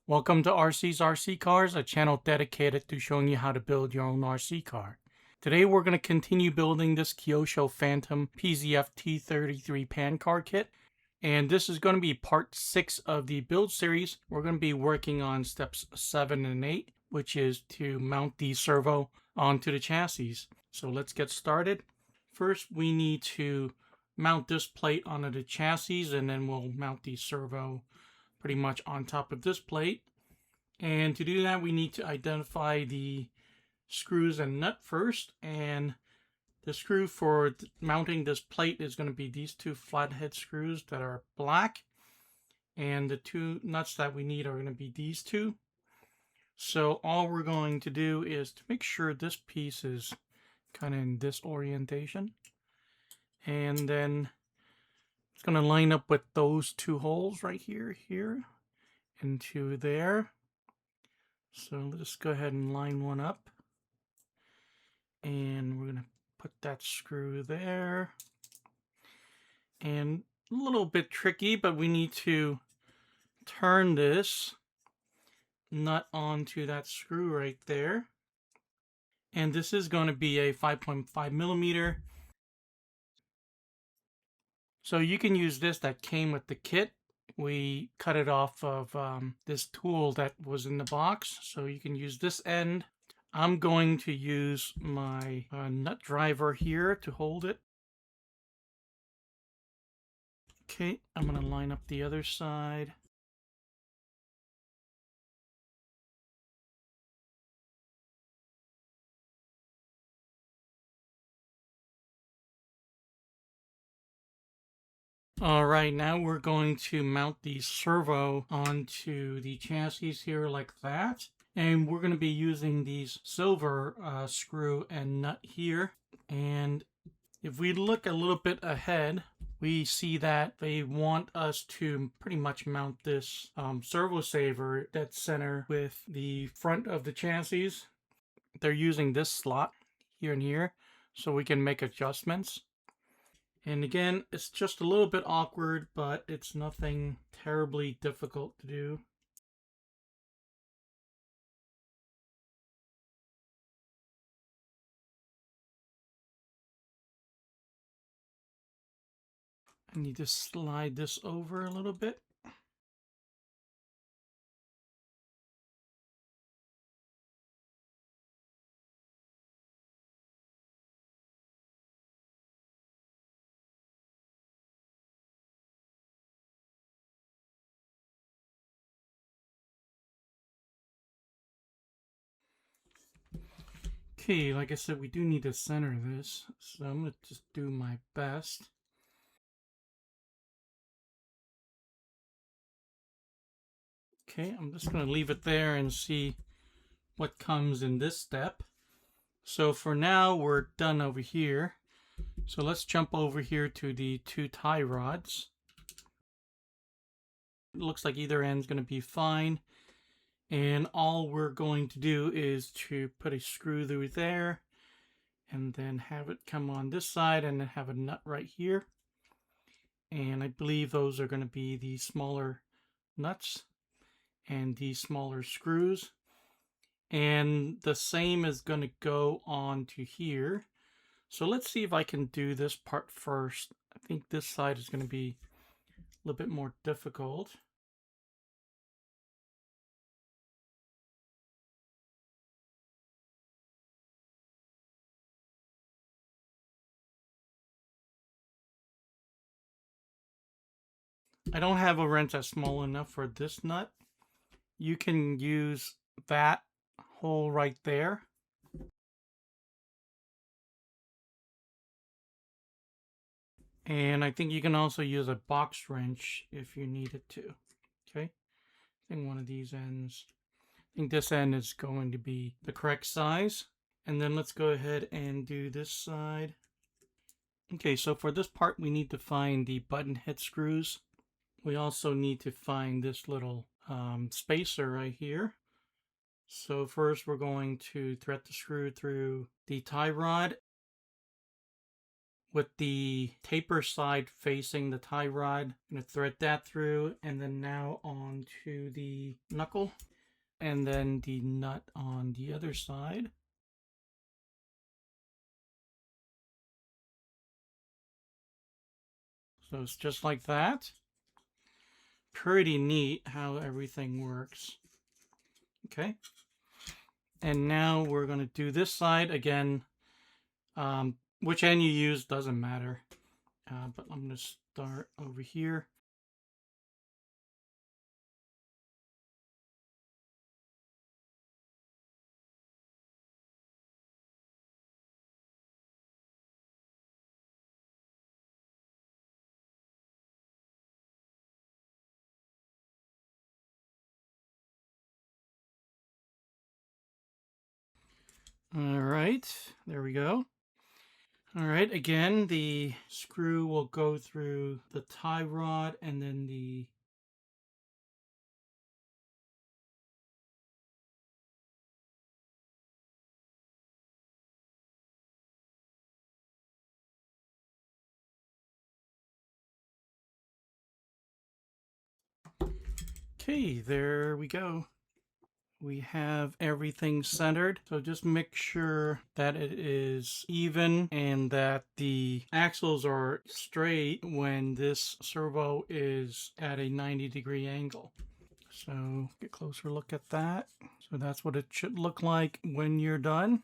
Welcome to RC's RC Cars, a channel dedicated to showing you how to build your own RC car. Today we're going to continue building this Kyosho Fantom PZF T-33 pan car kit. And this is going to be part 6 of the build series. We're going to be working on steps 7 and 8, which is to mount the servo onto the chassis. So let's get started. First we need to mount this plate onto the chassis, and then we'll mount the servo pretty much on top of this plate. And to do that, we need to identify the screws and nut first. And the screw for mounting this plate is going to be these two flathead screws that are black. And the two nuts that we need are going to be these two. So all we're going to do is to make sure this piece is kind of in this orientation. And then it's going to line up with those two holes right here, into there. So let's go ahead and line one up. And we're going to put that screw there. And a little bit tricky, but we need to turn this nut onto that screw right there. And this is going to be a 5.5 millimeter. So you can use this that came with the kit. We cut it off of this tool that was in the box. So you can use this end. I'm going to use my nut driver here to hold it. Okay, I'm going to line up the other side. Alright, now we're going to mount the servo onto the chassis here like that. And we're going to be using these silver screw and nut here. And if we look a little bit ahead, we see that they want us to pretty much mount this servo saver dead center with the front of the chassis. They're using this slot here and here so we can make adjustments. And again, it's just a little bit awkward, but it's nothing terribly difficult to do. I need to slide this over a little bit. Okay, like I said, we do need to center this, so I'm going to just do my best. Okay, I'm just going to leave it there and see what comes in this step. So for now, we're done over here. So let's jump over here to the two tie rods. It looks like either end's going to be fine. And all we're going to do is to put a screw through there and then have it come on this side and then have a nut right here. And I believe those are going to be the smaller nuts and the smaller screws. And the same is going to go on to here. So let's see if I can do this part first. I think this side is going to be a little bit more difficult. I don't have a wrench that's small enough for this nut. You can use that hole right there. And I think you can also use a box wrench if you needed to. Okay, I think one of these ends, I think this end is going to be the correct size. And then let's go ahead and do this side. Okay, so for this part we need to find the button head screws. We also need to find this little spacer right here. So first we're going to thread the screw through the tie rod. with the taper side facing the tie rod. I'm going to thread that through, and then now onto the knuckle, and then the nut on the other side. So it's just like that. Pretty neat how everything works. Okay. And now we're going to do this side again. Which end you use doesn't matter. But I'm going to start over here. All right, there we go. All right, again, the screw will go through the tie rod and then the Okay, there we go. We have everything centered. So just make sure that it is even and that the axles are straight when this servo is at a 90-degree angle. So get a closer look at that. So that's what it should look like when you're done.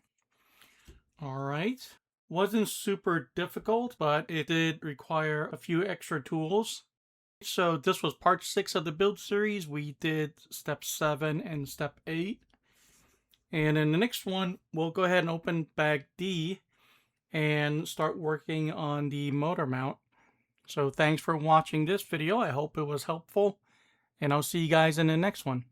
All right. Wasn't super difficult, but it did require a few extra tools. So this was part 6 of the build series. We did step 7 and step 8. And in the next one, we'll go ahead and open bag D and start working on the motor mount. So thanks for watching this video. I hope it was helpful, and I'll see you guys in the next one.